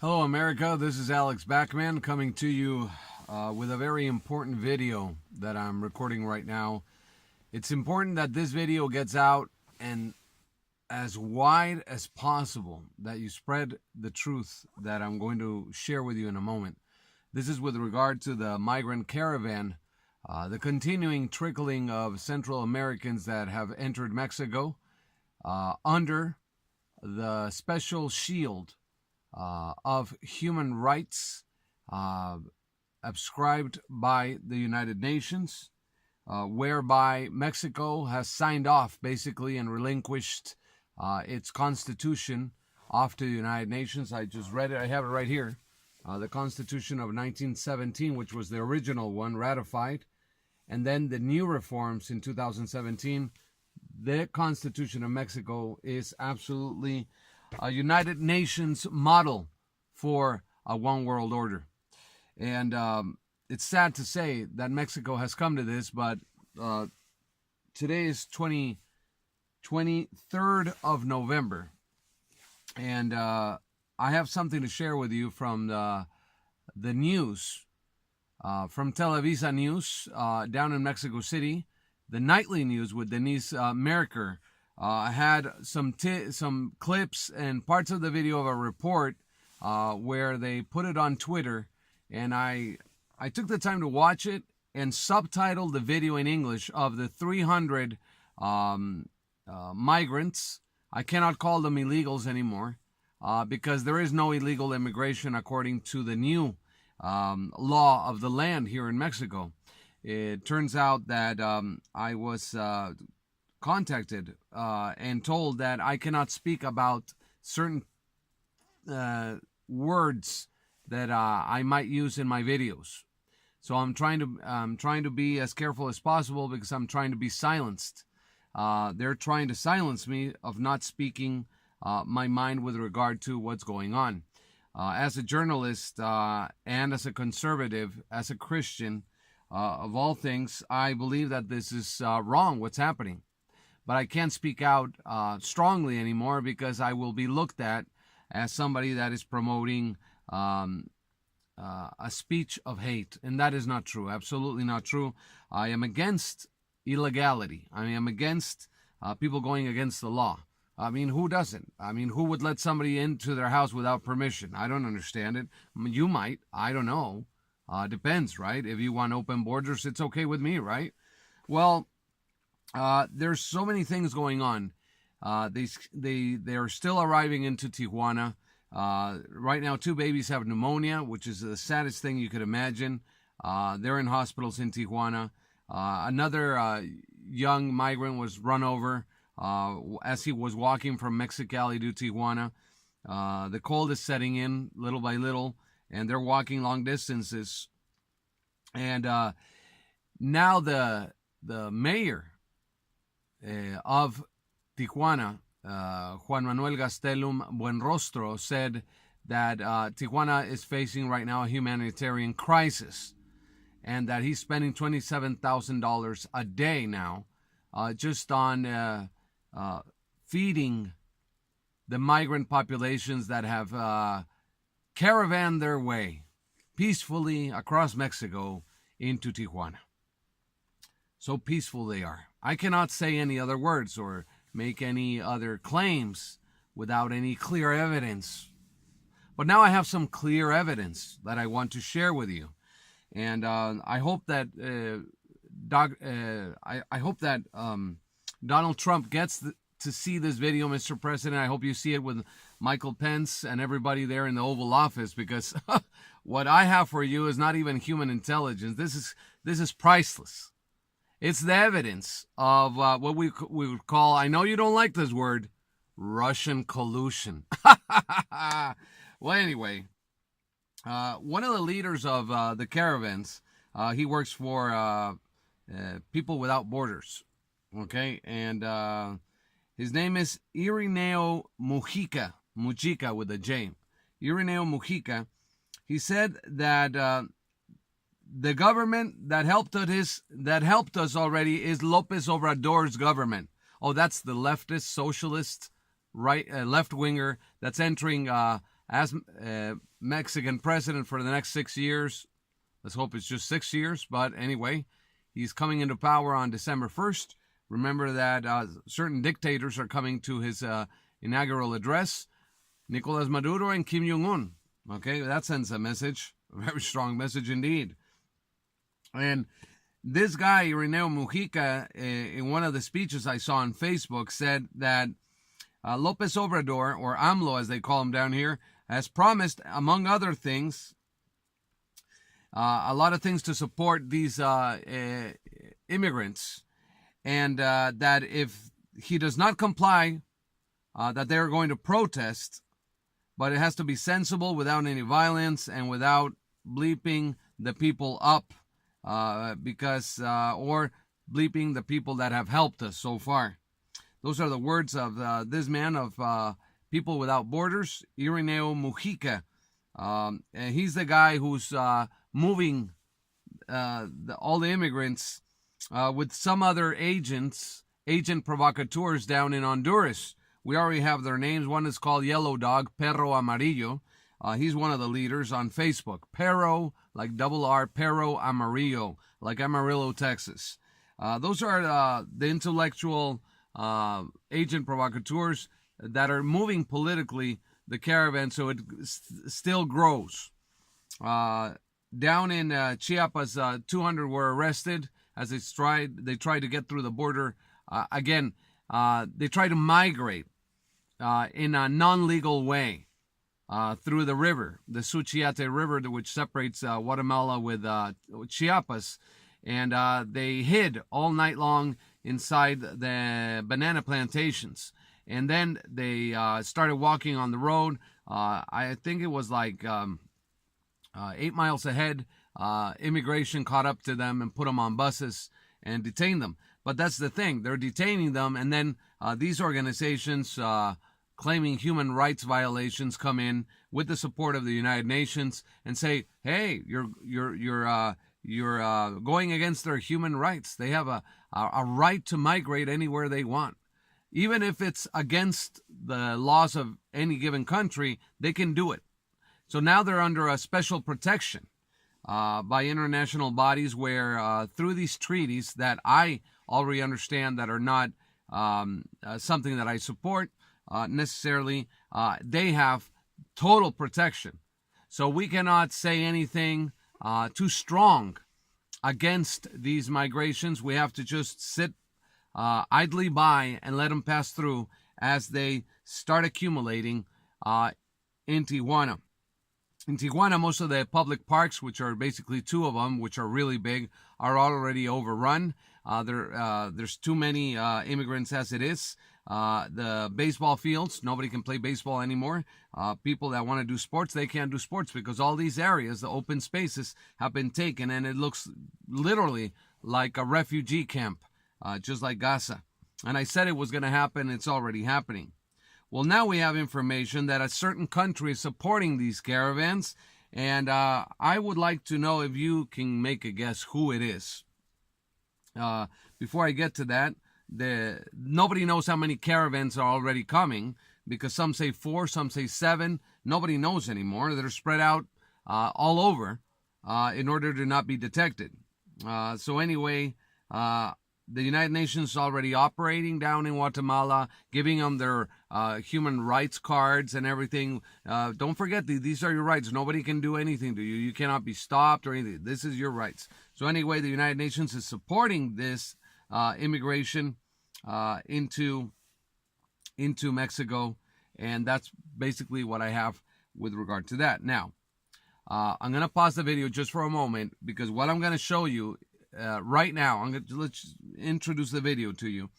Hello, America. This is Alex Backman coming to you with a very important video that I'm recording right now. It's important that this video gets out and as wide as possible, that you spread the truth that I'm going to share with you in a moment. This is with regard to the Migrant Caravan, the continuing trickling of Central Americans that have entered Mexico under the special shield of human rights ascribed by the United Nations, whereby Mexico has signed off basically and relinquished its constitution off to the United Nations. I just read it. I have it right here. The Constitution of 1917, which was the original one, ratified. And then the new reforms in 2017. The Constitution of Mexico is absolutely a United Nations model for a one world order. And it's sad to say that Mexico has come to this, but today is 23rd of November. And I have something to share with you from the news, from Televisa News down in Mexico City, the nightly news with Denise Merker. I had some clips and parts of the video of a report where they put it on Twitter, and I took the time to watch it and subtitled the video in English of the 300 migrants. I cannot call them illegals anymore because there is no illegal immigration according to the new law of the land here in Mexico. It turns out that I was contacted and told that I cannot speak about certain words that I might use in my videos. So I'm trying to be as careful as possible because I'm trying to be silenced. They're trying to silence me of not speaking my mind with regard to what's going on. As a journalist and as a conservative, as a Christian, of all things, I believe that this is wrong, what's happening. But I can't speak out strongly anymore because I will be looked at as somebody that is promoting a speech of hate. And that is not true. Absolutely not true. I am against illegality. I am against people going against the law. I mean, who doesn't? I mean, who would let somebody into their house without permission? I don't understand it. I mean, you might. I don't know. Depends, right? If you want open borders, it's okay with me, right? Well, there's so many things going on. They're still arriving into Tijuana. Right now, 2 babies have pneumonia, which is the saddest thing you could imagine. They're in hospitals in Tijuana. Another young migrant was run over as he was walking from Mexicali to Tijuana. The cold is setting in little by little, and they're walking long distances. And now the mayor of Tijuana, Juan Manuel Gastelum Buenrostro, said that Tijuana is facing right now a humanitarian crisis and that he's spending $27,000 a day now just on feeding the migrant populations that have caravanned their way peacefully across Mexico into Tijuana. So peaceful they are. I cannot say any other words or make any other claims without any clear evidence. But now I have some clear evidence that I want to share with you. And I hope that Donald Trump gets to see this video, Mr. President. I hope you see it with Michael Pence and everybody there in the Oval Office, because what I have for you is not even human intelligence. This is priceless. It's the evidence of what we would call, I know you don't like this word, Russian collusion. Well, anyway, one of the leaders of the caravans, he works for People Without Borders, okay? And his name is Irineo Mujica with a J. Irineo Mujica. He said that the government that helped us already is López Obrador's government. Oh, that's the leftist, socialist, right, left-winger that's entering as Mexican president for the next 6 years. Let's hope it's just 6 years. But anyway, he's coming into power on December 1st. Remember that certain dictators are coming to his inaugural address. Nicolas Maduro and Kim Jong-un. Okay, that sends a message. A very strong message indeed. And this guy, Irineo Mujica, in one of the speeches I saw on Facebook, said that López Obrador, or AMLO as they call him down here, has promised, among other things, a lot of things to support these immigrants. And that if he does not comply, that they are going to protest, but it has to be sensible, without any violence, and without bleeping the people up, or bleeping the people that have helped us so far. Those are the words of this man of People Without Borders, Irineo Mujica. And he's the guy who's moving all the immigrants with some other agent provocateurs down in Honduras. We already have their names. One is called Yellow Dog, Perro Amarillo. He's one of the leaders on Facebook. Perro, like double R, Perro Amarillo, like Amarillo, Texas. Those are the intellectual agent provocateurs that are moving politically the caravan so it still grows. Down in Chiapas, 200 were arrested as they tried to get through the border. They try to migrate in a non-legal way through the river, the Suchiate River, which separates Guatemala with Chiapas. And they hid all night long inside the banana plantations. And then they started walking on the road. I think it was like 8 miles ahead. Immigration caught up to them and put them on buses and detained them. But that's the thing. They're detaining them, and then these organizations claiming human rights violations come in with the support of the United Nations and say, "Hey, you're going against their human rights. They have a right to migrate anywhere they want, even if it's against the laws of any given country. They can do it." So now they're under a special protection by international bodies, where through these treaties that I already understand that are not something that I support necessarily, they have total protection. So we cannot say anything too strong against these migrations. We have to just sit idly by and let them pass through as they start accumulating in Tijuana. In Tijuana, most of the public parks, which are basically 2 of them, which are really big, are already overrun. There's too many immigrants as it is. The baseball fields, nobody can play baseball anymore. People that want to do sports, they can't do sports because all these areas, the open spaces, have been taken, and it looks literally like a refugee camp, just like Gaza. And I said it was going to happen. It's already happening. Well, now we have information that a certain country is supporting these caravans, and I would like to know if you can make a guess who it is. Before I get to that, nobody knows how many caravans are already coming, because some say 4, some say 7. Nobody knows anymore. They're spread out all over in order to not be detected. So anyway, the United Nations is already operating down in Guatemala, giving them their human rights cards and everything. Don't forget, these are your rights. Nobody can do anything to you. You cannot be stopped or anything. This is your rights. So anyway, the United Nations is supporting this immigration into Mexico, and that's basically what I have with regard to that. Now, I'm going to pause the video just for a moment, because what I'm going to show you right now, let's introduce the video to you,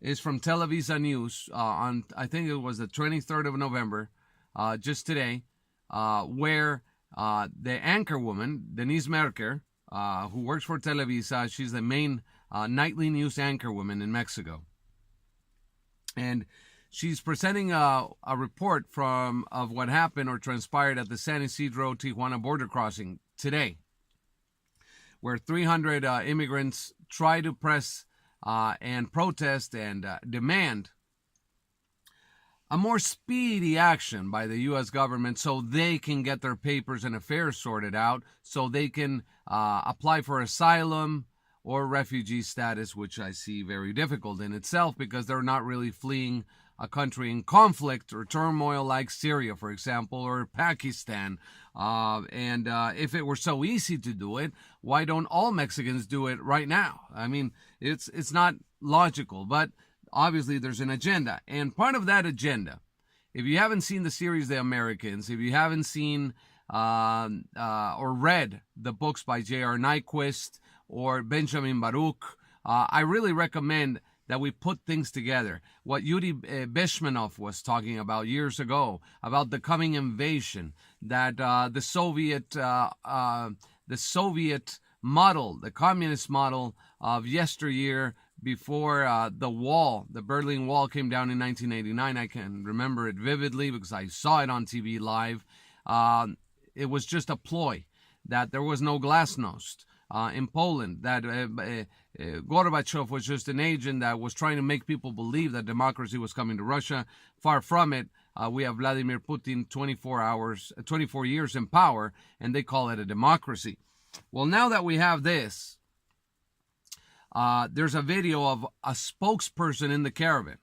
is from Televisa News on, I think it was the 23rd of November, just today, where the anchor woman, Denise Merker, who works for Televisa, she's the main nightly news anchor woman in Mexico. And she's presenting a report of what happened or transpired at the San Isidro-Tijuana border crossing today, where 300 immigrants try to press and protest and demand a more speedy action by the U.S. government so they can get their papers and affairs sorted out, so they can apply for asylum or refugee status, which I see very difficult in itself because they're not really fleeing a country in conflict or turmoil like Syria, for example, or Pakistan. And if it were so easy to do it, why don't all Mexicans do it right now? I mean, it's not logical, but obviously there's an agenda. And part of that agenda, if you haven't seen the series The Americans, if you haven't seen or read the books by J.R. Nyquist or Benjamin Baruch, I really recommend that we put things together. What Yuri Bezmenov was talking about years ago, about the coming invasion, that the Soviet model, the communist model of yesteryear, before the Berlin Wall came down in 1989. I can remember it vividly because I saw it on TV live. It was just a ploy, that there was no glasnost in Poland, that Gorbachev was just an agent that was trying to make people believe that democracy was coming to Russia. Far from it. We have Vladimir Putin 24 years in power, and they call it a democracy. Well, now that we have this, there's a video of a spokesperson in the caravan.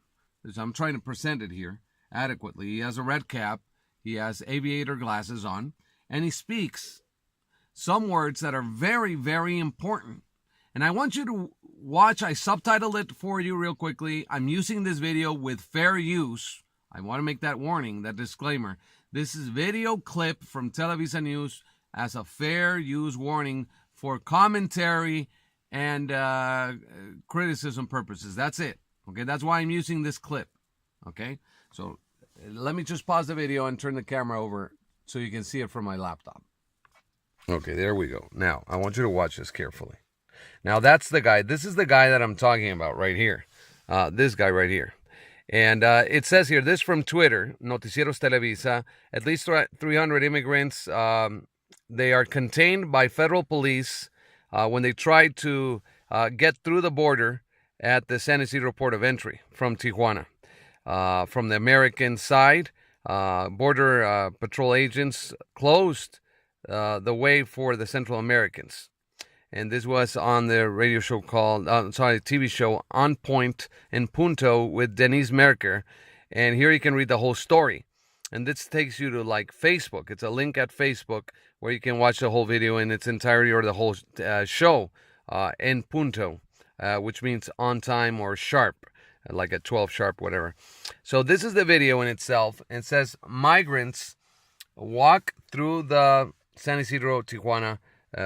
I'm trying to present it here adequately. He has a red cap. He has aviator glasses on. And he speaks some words that are very, very important. And I want you to watch. I subtitled it for you real quickly. I'm using this video with fair use. I want to make that warning, that disclaimer. This is video clip from Televisa News as a fair use warning for commentary and criticism purposes. That's it. Okay, that's why I'm using this clip. Okay, so let me just pause the video and turn the camera over so you can see it from my laptop. Okay, there we go. Now, I want you to watch this carefully. Now, that's the guy. This is the guy that I'm talking about right here. This guy right here. And it says here, this from Twitter, Noticieros Televisa, at least 300 immigrants, they are contained by federal police when they tried to get through the border at the San Isidro port of entry from Tijuana. From the American side, border patrol agents closed the way for the Central Americans. And this was on the radio show called, TV show On Point in Punto with Denise Merker. And here you can read the whole story. And this takes you to like Facebook. It's a link at Facebook where you can watch the whole video in its entirety, or the whole show en punto, which means on time or sharp, like at 12 sharp, whatever. So this is the video in itself. It says migrants walk through the San Isidro Tijuana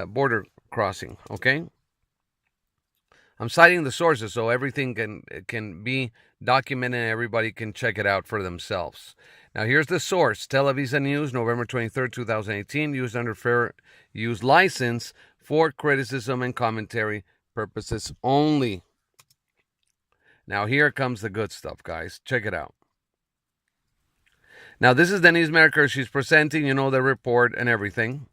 border crossing. Okay, I'm citing the sources so everything can be documented and everybody can check it out for themselves. Now here's the source: Televisa News, November 23rd, 2018, used under fair use license for criticism and commentary purposes only. Now here comes the good stuff, guys. Check it out. Now this is Denise Merker. She's presenting, the report and everything.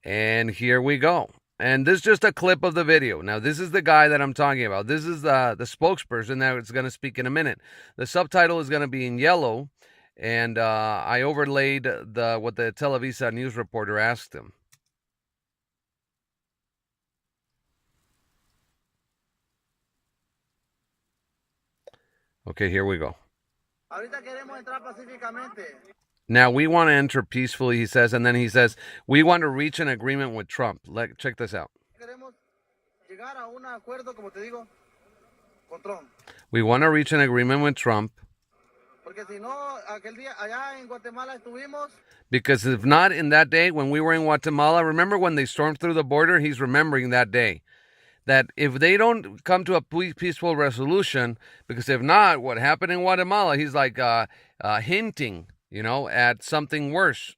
And here we go. And this is just a clip of the video. Now, this is the guy that I'm talking about. This is the spokesperson that is going to speak in a minute. The subtitle is going to be in yellow. And I overlaid what the Televisa news reporter asked him. Okay, here we go. Now, we want to enter peacefully, he says, and then he says, we want to reach an agreement with Trump. Check this out. We want to reach an agreement with Trump. Because if not, in that day, when we were in Guatemala, remember when they stormed through the border? He's remembering that day. That if they don't come to a peaceful resolution, because if not, what happened in Guatemala, he's like hinting, at something worse.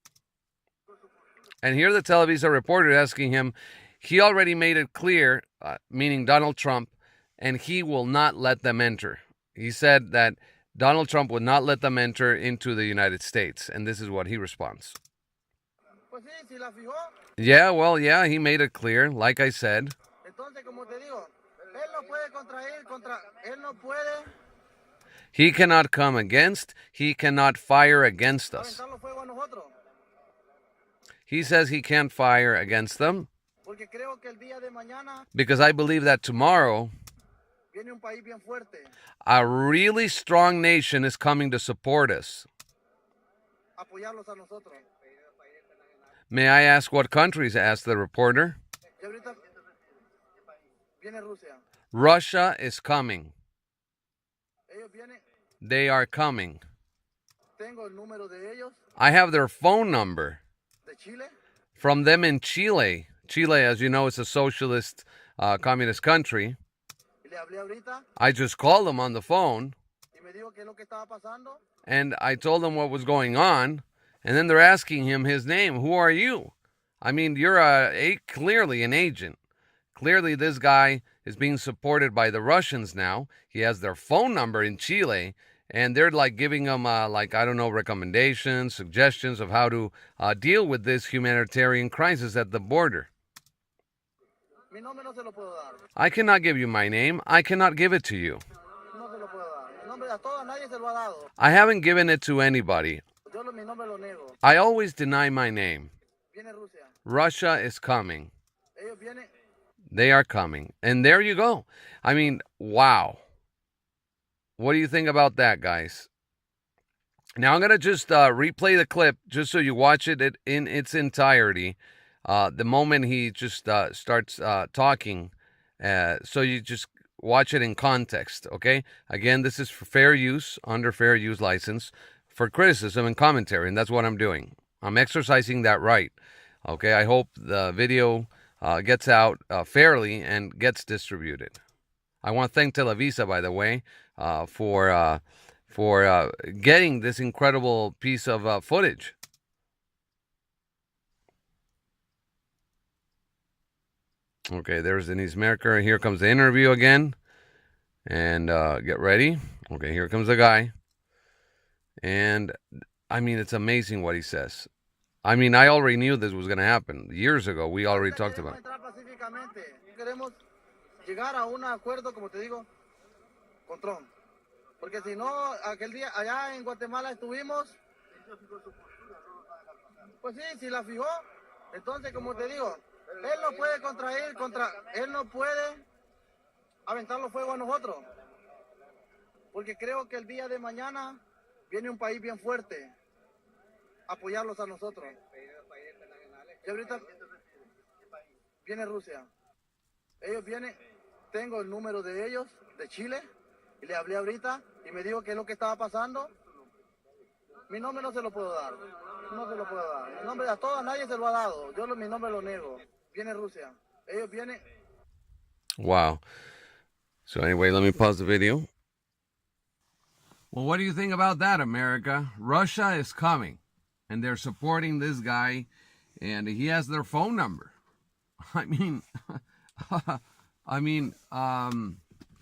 And here the Televisa reporter asking him, he already made it clear, meaning Donald Trump, and he will not let them enter. He said that Donald Trump would not let them enter into the United States. And this is what he responds. Yeah, he made it clear, like I said. He cannot come against, he cannot fire against us. He says he can't fire against them because I believe that tomorrow a really strong nation is coming to support us. May I ask what countries? Asked the reporter. Russia is coming. They are coming. I have their phone number from them in Chile. Chile, as you know, is a socialist communist country. I just called them on the phone and I told them what was going on, and then they're asking him his name. Who are you? I mean, you're clearly an agent. Clearly this guy is being supported by the Russians now. He has their phone number in Chile, and they're like giving him recommendations, suggestions of how to deal with this humanitarian crisis at the border. I cannot give you my name. I cannot give it to you. I haven't given it to anybody. I always deny my name. Russia is coming. They are coming. And there you go. I mean, wow. What do you think about that, guys? Now I'm going to just replay the clip just so you watch it in its entirety. The moment he just starts talking, so you just watch it in context, okay? Again, this is for fair use, under fair use license, for criticism and commentary, and that's what I'm doing. I'm exercising that right, okay? I hope the video gets out fairly and gets distributed. I want to thank Televisa, by the way, for getting this incredible piece of footage. Okay, there's Denise Merker. Here comes the interview again. And get ready. Okay, here comes the guy. And, I mean, it's amazing what he says. I mean, I already knew this was going to happen. Years ago, we already talked about it. Llegar a un acuerdo, como te digo, con Trump. Porque si no, aquel día allá en Guatemala estuvimos, pues sí, si la fijó, entonces como te digo, él no puede él no puede aventar los fuegos a nosotros. Porque creo que el día de mañana viene un país bien fuerte a apoyarlos a nosotros. Y ahorita viene Rusia. Ellos vienen, tengo el número de ellos, de Chile, y le hablé ahorita y me dijo qué es lo que estaba pasando. Mi nombre no se lo puedo dar, no se lo puedo dar. Mi nombre a todos, nadie se lo ha dado, mi nombre lo niego. Viene Rusia, ellos vienen. Wow. So anyway, let me pause the video. Well, what do you think about that, America? Russia is coming, and they're supporting this guy, and he has their phone number. I mean...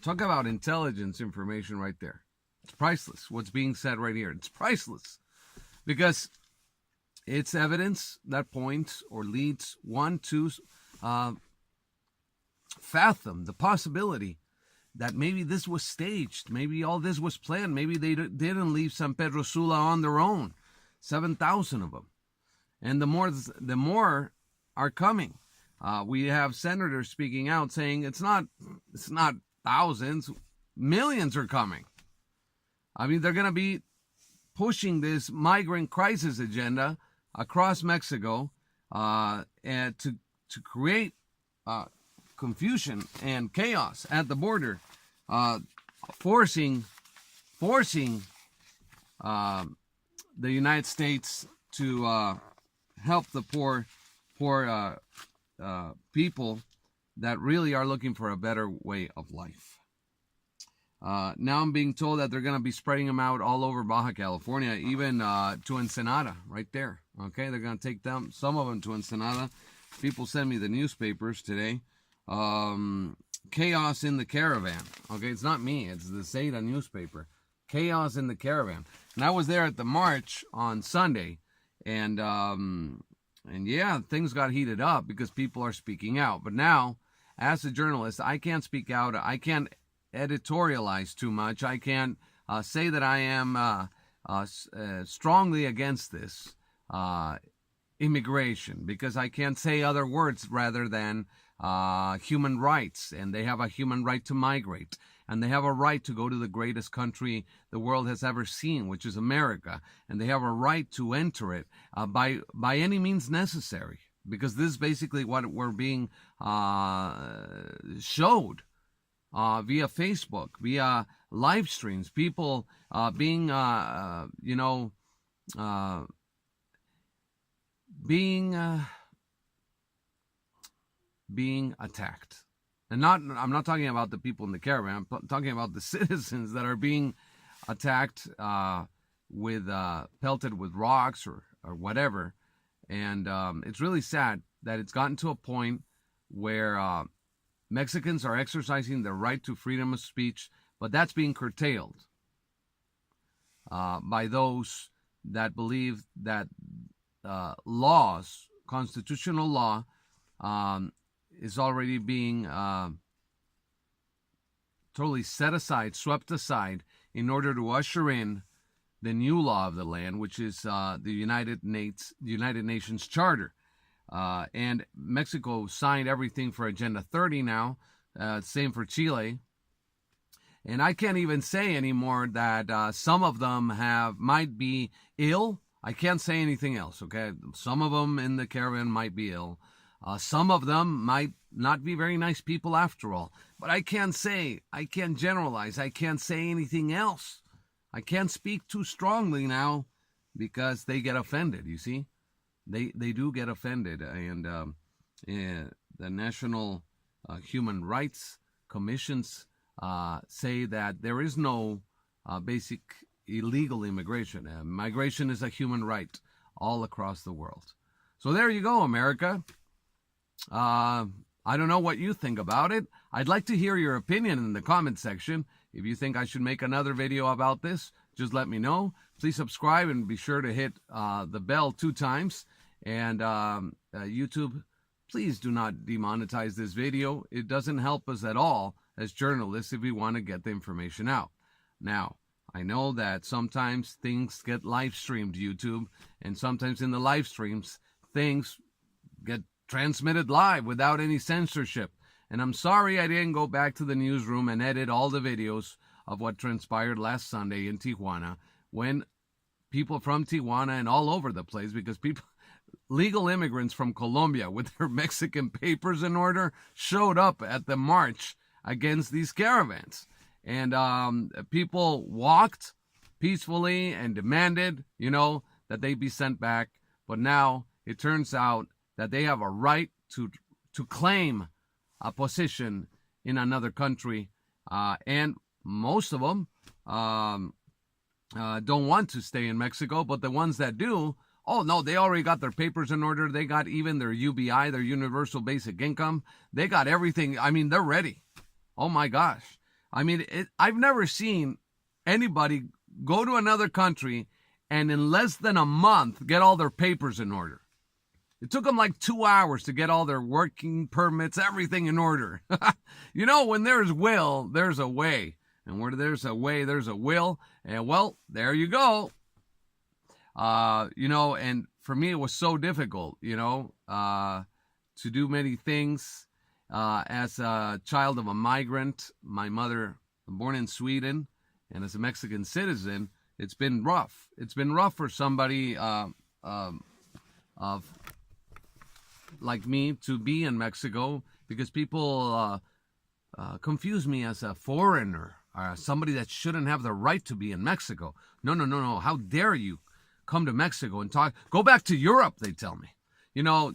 talk about intelligence information right there. It's priceless. What's being said right here, it's priceless, because it's evidence that points or leads one to fathom the possibility that maybe this was staged, maybe all this was planned, maybe they didn't leave San Pedro Sula on their own, 7,000 of them, and the more are coming. We have senators speaking out saying it's not thousands, millions are coming. I mean, they're going to be pushing this migrant crisis agenda across Mexico and to create confusion and chaos at the border, forcing the United States to help the poor people that really are looking for a better way of life. Now I'm being told that they're going to be spreading them out all over Baja California, even to Ensenada, right there. Okay, they're going to take some of them to Ensenada. People send me the newspapers today. Chaos in the Caravan. Okay, it's not me. It's the Seda newspaper. Chaos in the Caravan. And I was there at the march on Sunday, and yeah, things got heated up because people are speaking out. But now, as a journalist, I can't speak out. I can't editorialize too much. I can't say that I am strongly against this immigration, because I can't say other words rather than human rights, and they have a human right to migrate, and they have a right to go to the greatest country the world has ever seen, which is America, and they have a right to enter it by any means necessary, because this is basically what we're being showed via Facebook, via live streams, people being being attacked. And I'm not talking about the people in the caravan. I'm talking about the citizens that are being attacked with pelted with rocks or whatever. And it's really sad that it's gotten to a point where Mexicans are exercising their right to freedom of speech, but that's being curtailed by those that believe that laws, constitutional law, is already being totally set aside, swept aside, in order to usher in the new law of the land, which is the United Nations Charter. And Mexico signed everything for Agenda 30 now, same for Chile. And I can't even say anymore that some of them might be ill. I can't say anything else, okay? Some of them in the caravan might be ill. Some of them might not be very nice people after all. But I can't generalize. I can't say anything else. I can't speak too strongly now because they get offended, you see? They do get offended. And the National Human Rights Commissions say that there is no basic illegal immigration. Migration is a human right all across the world. So there you go, America. I don't know what you think about it. I'd like to hear your opinion in the comment section. If you think I should make another video about this, just let me know. Please subscribe and be sure to hit the bell 2 times. And YouTube, please do not demonetize this video. It doesn't help us at all as journalists if we want to get the information out. Now, I know that sometimes things get live streamed, YouTube, and sometimes in the live streams, things get transmitted live without any censorship. And I'm sorry I didn't go back to the newsroom and edit all the videos of what transpired last Sunday in Tijuana, when people from Tijuana and all over the place, because legal immigrants from Colombia with their Mexican papers in order showed up at the march against these caravans. And people walked peacefully and demanded, that they be sent back. But now it turns out that they have a right to claim a position in another country. And most of them don't want to stay in Mexico, but the ones that do, oh no, they already got their papers in order. They got even their UBI, their Universal Basic Income. They got everything. I mean, they're ready. Oh my gosh. I mean, I've never seen anybody go to another country and in less than a month get all their papers in order. It took them like 2 hours to get all their working permits, everything in order. When there's will, there's a way. And where there's a way, there's a will. And well, there you go. And for me, it was so difficult, to do many things. As a child of a migrant, my mother born in Sweden, and as a Mexican citizen, it's been rough. It's been rough for somebody like me to be in Mexico, because people confuse me as a foreigner, or somebody that shouldn't have the right to be in Mexico. No. How dare you come to Mexico and talk? Go back to Europe, they tell me.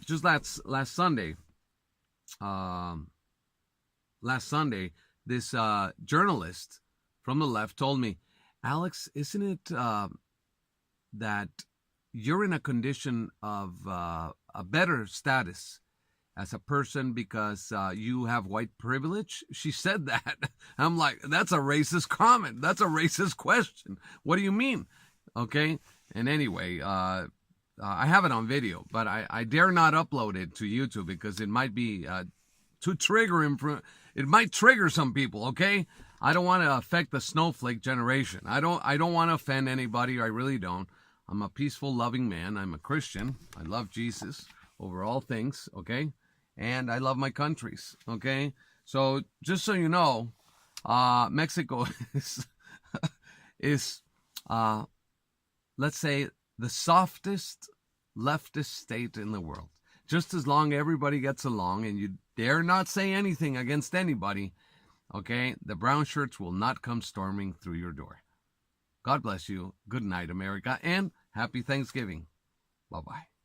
Just last Sunday, this journalist from the left told me, Alex, isn't it that you're in a condition of a better status as a person because you have white privilege? She said that. I'm like, that's a racist comment. That's a racist question. What do you mean? Okay. And anyway, I have it on video, but I dare not upload it to YouTube because it might be too triggering. It might trigger some people. Okay. I don't want to affect the snowflake generation. I don't want to offend anybody. I really don't. I'm a peaceful, loving man. I'm a Christian. I love Jesus over all things, okay? And I love my countries, okay? So just so you know, Mexico is let's say, the softest leftist state in the world. Just as long everybody gets along and you dare not say anything against anybody, okay, the brown shirts will not come storming through your door. God bless you. Good night, America, and happy Thanksgiving. Bye-bye.